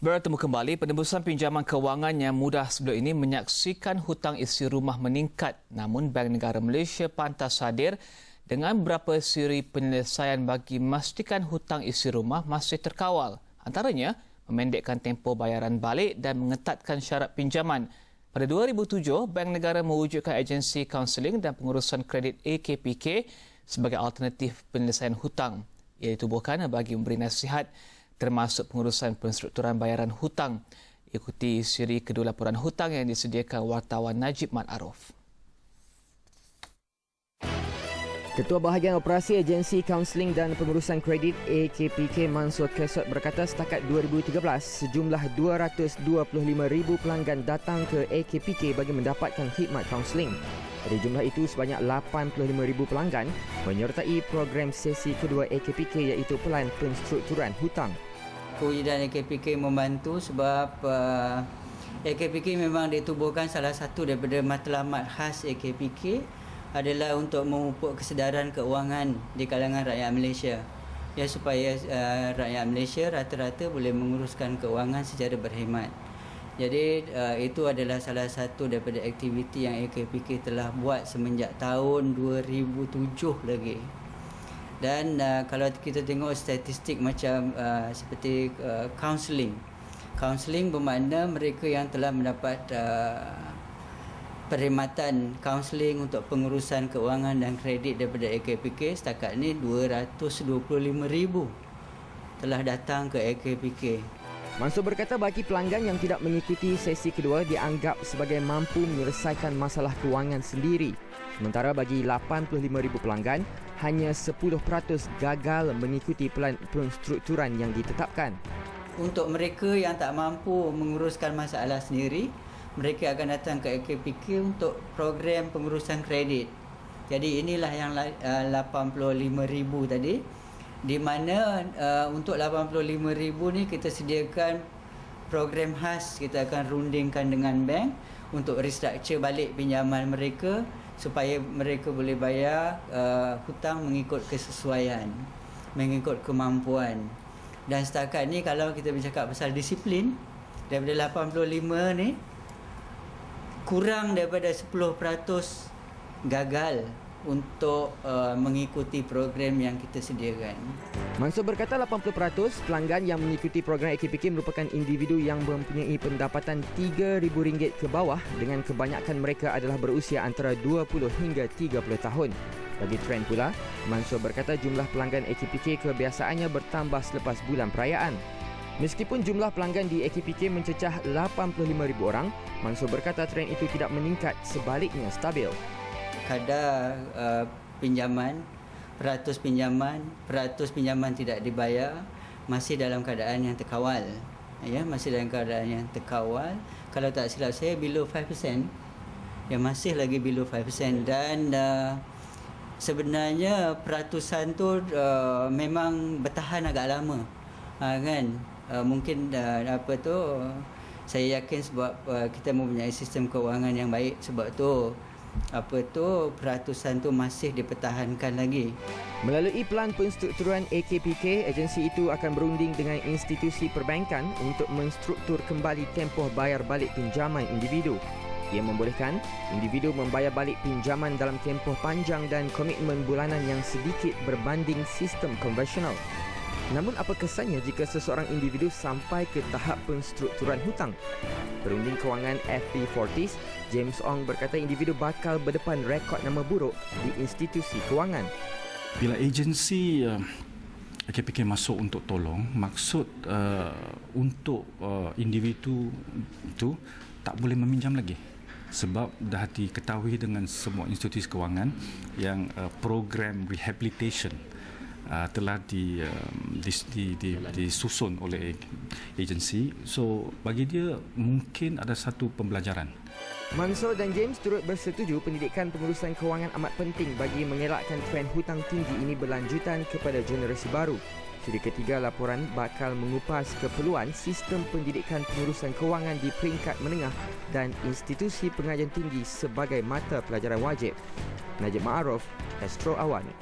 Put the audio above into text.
Bertemu kembali, penembusan pinjaman kewangan yang mudah sebelum ini menyaksikan hutang isi rumah meningkat. Namun Bank Negara Malaysia pantas hadir dengan beberapa siri penyelesaian bagi memastikan hutang isi rumah masih terkawal. Antaranya, memendekkan tempoh bayaran balik dan mengetatkan syarat pinjaman. Pada 2007, Bank Negara mewujudkan agensi kaunseling dan pengurusan kredit AKPK sebagai alternatif penyelesaian hutang. Ia ditubuhkan bagi memberi nasihat termasuk pengurusan penstrukturan bayaran hutang. Ikuti siri kedua laporan hutang yang disediakan wartawan Najib Mat Arif. Ketua Bahagian Operasi Agensi Kaunseling dan Pengurusan Kredit AKPK Mansur Kesot berkata setakat 2013, sejumlah 225,000 pelanggan datang ke AKPK bagi mendapatkan khidmat kaunseling. Dari jumlah itu, sebanyak 85,000 pelanggan menyertai program sesi kedua AKPK iaitu Pelan Penstrukturan Hutang. Kewujudan AKPK membantu sebab AKPK memang ditubuhkan salah satu daripada matlamat khas AKPK adalah untuk memupuk kesedaran keuangan di kalangan rakyat Malaysia. Ya, supaya rakyat Malaysia rata-rata boleh menguruskan keuangan secara berhemat. Jadi itu adalah salah satu daripada aktiviti yang AKPK telah buat semenjak tahun 2007 lagi. Dan kalau kita tengok statistik macam seperti kaunseling bermakna mereka yang telah mendapat perkhidmatan kaunseling untuk pengurusan keuangan dan kredit daripada AKPK setakat ini 225,000 telah datang ke AKPK. Mansur berkata bagi pelanggan yang tidak mengikuti sesi kedua dianggap sebagai mampu menyelesaikan masalah kewangan sendiri. Sementara bagi 85,000 pelanggan, hanya 10% gagal mengikuti pelan penstrukturan yang ditetapkan. Untuk mereka yang tak mampu menguruskan masalah sendiri, mereka akan datang ke AKPK untuk program pengurusan kredit. Jadi inilah yang 85,000 tadi, di mana untuk 85,000 ni kita sediakan program khas. Kita akan rundingkan dengan bank untuk restructure balik pinjaman mereka supaya mereka boleh bayar hutang mengikut kesesuaian, mengikut kemampuan. Dan setakat ni kalau kita bercakap pasal disiplin, daripada 85 ni kurang daripada 10% gagal untuk mengikuti program yang kita sediakan. Mansur berkata 80% pelanggan yang mengikuti program AKPK merupakan individu yang mempunyai pendapatan RM3,000 ke bawah, dengan kebanyakan mereka adalah berusia antara 20 hingga 30 tahun. Bagi trend pula, Mansur berkata jumlah pelanggan AKPK kebiasaannya bertambah selepas bulan perayaan. Meskipun jumlah pelanggan di AKPK mencecah 85,000 orang, Mansur berkata trend itu tidak meningkat, sebaliknya stabil. Kadar pinjaman, peratus pinjaman tidak dibayar masih dalam keadaan yang terkawal. Ya, masih dalam keadaan yang terkawal. Kalau tak silap saya below 5%. Ya, masih lagi below 5%. Dan sebenarnya peratusan tu memang bertahan agak lama. Kan? Mungkin saya yakin sebab kita mempunyai sistem keuangan yang baik, sebab tu peratusan tu masih dipertahankan lagi. Melalui pelan penstrukturan AKPK, agensi itu akan berunding dengan institusi perbankan untuk menstruktur kembali tempoh bayar balik pinjaman individu. Ia membolehkan individu membayar balik pinjaman dalam tempoh panjang dan komitmen bulanan yang sedikit berbanding sistem konvensional. Namun apa kesannya jika seseorang individu sampai ke tahap penstrukturan hutang? Perunding kewangan FP Fortis, James Ong berkata individu bakal berdepan rekod nama buruk di institusi kewangan. Bila agensi AKPK masuk untuk tolong, maksud untuk individu itu tak boleh meminjam lagi. Sebab dah diketahui dengan semua institusi kewangan yang program rehabilitation telah disusun oleh agensi. So bagi dia mungkin ada satu pembelajaran. Mansur dan James turut bersetuju pendidikan pengurusan kewangan amat penting bagi mengelakkan trend hutang tinggi ini berlanjutan kepada generasi baru. Siri ketiga laporan bakal mengupas keperluan sistem pendidikan pengurusan kewangan di peringkat menengah dan institusi pengajian tinggi sebagai mata pelajaran wajib. Najib Mat Arif, Astro Awani.